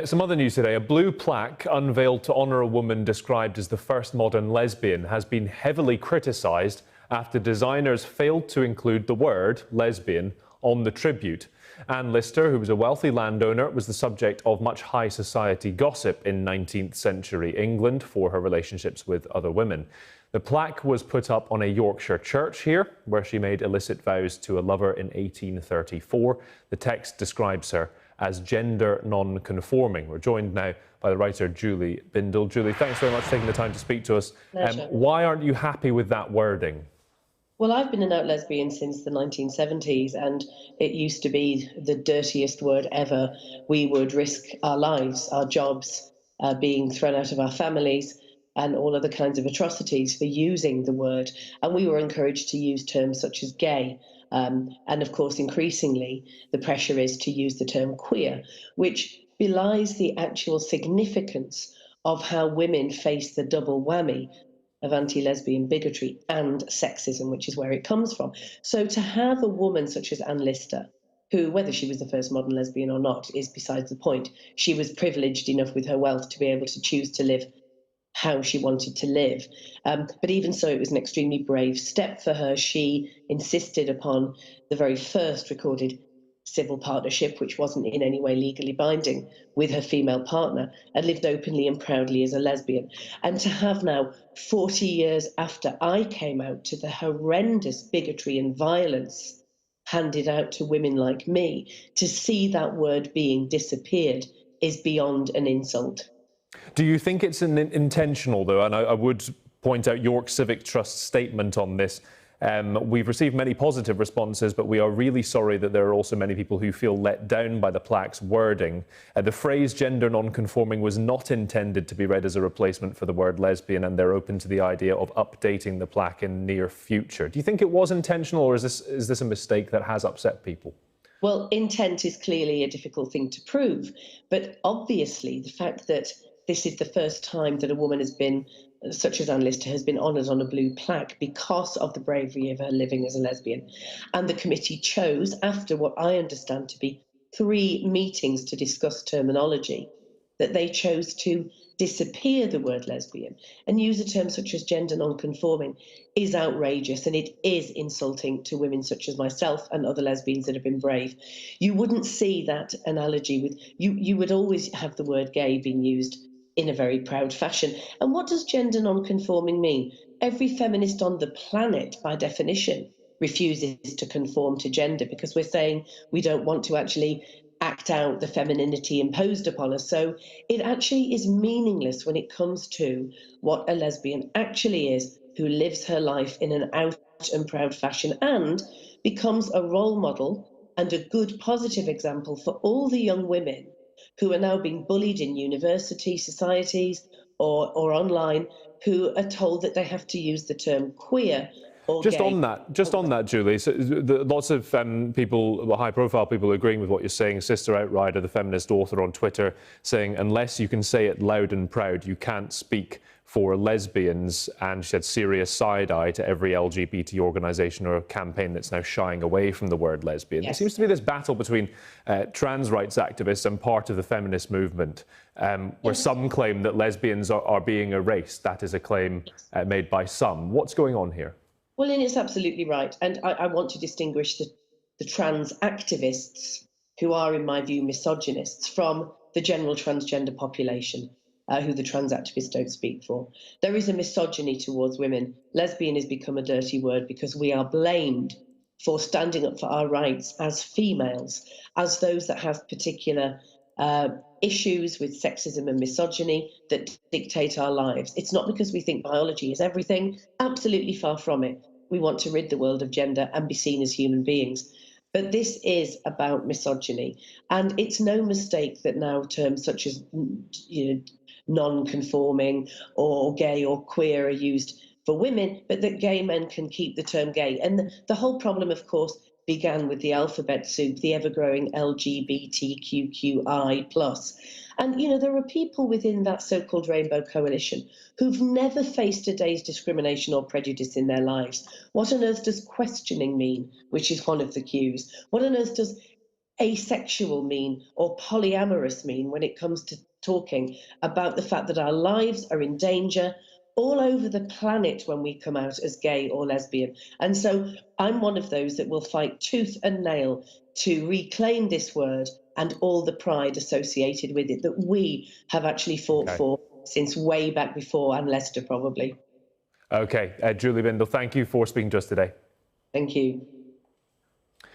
Some other news today. A blue plaque unveiled to honour a woman described as the first modern lesbian has been heavily criticised after designers failed to include the word lesbian on the tribute. Anne Lister, who was a wealthy landowner, was the subject of much high society gossip in 19th century England for her relationships with other women. The plaque was put up on a Yorkshire church here, where she made illicit vows to a lover in 1834. The text describes her as gender non-conforming. We're joined now by the writer Julie Bindel. Julie, thanks very much for taking the time to speak to us. Why aren't you happy with that wording? Well, I've been an out lesbian since the 1970s, and it used to be the dirtiest word ever. We would risk our lives, our jobs, being thrown out of our families, and all other kinds of atrocities for using the word. And we were encouraged to use terms such as gay. And of course, increasingly, the pressure is to use the term queer, which belies the actual significance of how women face the double whammy of anti-lesbian bigotry and sexism, which is where it comes from. So to have a woman such as Anne Lister, who, whether she was the first modern lesbian or not, is besides the point. She was privileged enough with her wealth to be able to choose to live how she wanted to live. But even so, it was an extremely brave step for her. She insisted upon the very first recorded civil partnership, which wasn't in any way legally binding, with her female partner, and lived openly and proudly as a lesbian. And to have now, 40 years after I came out, to the horrendous bigotry and violence handed out to women like me, to see that word being disappeared is beyond an insult. Do you think it's intentional, though? And I would point out York Civic Trust's statement on this. We've received many positive responses, but we are really sorry that there are also many people who feel let down by the plaque's wording. The phrase gender non-conforming was not intended to be read as a replacement for the word lesbian, and they're open to the idea of updating the plaque in near future. Do you think it was intentional, or is this a mistake that has upset people? Well, intent is clearly a difficult thing to prove, but obviously the fact that this is the first time that a woman has been, such as Anne Lister, has been honoured on a blue plaque because of the bravery of her living as a lesbian. And the committee chose, after what I understand to be 3 meetings to discuss terminology, that they chose to disappear the word lesbian and use a term such as gender non-conforming is outrageous, and it is insulting to women such as myself and other lesbians that have been brave. You wouldn't see that analogy with you would always have the word gay being used in a very proud fashion. And what does gender non-conforming mean? Every feminist on the planet, by definition, refuses to conform to gender, because we're saying we don't want to actually act out the femininity imposed upon us. So it actually is meaningless when it comes to what a lesbian actually is, who lives her life in an out and proud fashion and becomes a role model and a good positive example for all the young women who are now being bullied in university societies or online, who are told that they have to use the term queer or Just gay. on that, Julie, so lots of people, high-profile people, agreeing with what you're saying. Sister Outrider, the feminist author on Twitter, saying unless you can say it loud and proud, you can't speak for lesbians, and she had serious side-eye to every LGBT organisation or campaign that's now shying away from the word lesbian. Yes. There seems to be this battle between trans rights activists and part of the feminist movement, where some claim that lesbians are being erased. That is a claim made by some. What's going on here? Well, and it's absolutely right. And I want to distinguish the trans activists, who are, in my view, misogynists, from the general transgender population, who the trans activists don't speak for. There is a misogyny towards women. Lesbian has become a dirty word because we are blamed for standing up for our rights as females, as those that have particular issues with sexism and misogyny that dictate our lives. It's not because we think biology is everything. Absolutely far from it. We want to rid the world of gender and be seen as human beings. But this is about misogyny. And it's no mistake that now terms such as non-conforming or gay or queer are used for women, but that gay men can keep the term gay. And the whole problem, of course, began with the alphabet soup, the ever-growing LGBTQQI+. And, there are people within that so-called Rainbow Coalition who've never faced a day's discrimination or prejudice in their lives. What on earth does questioning mean, which is one of the cues? What on earth does asexual mean or polyamorous mean when it comes to talking about the fact that our lives are in danger all over the planet when we come out as gay or lesbian. And so I'm one of those that will fight tooth and nail to reclaim this word and all the pride associated with it that we have actually fought Okay. for since way back before Anne Lester, probably. Okay, Julie Bindel, thank you for speaking to us today. Thank you.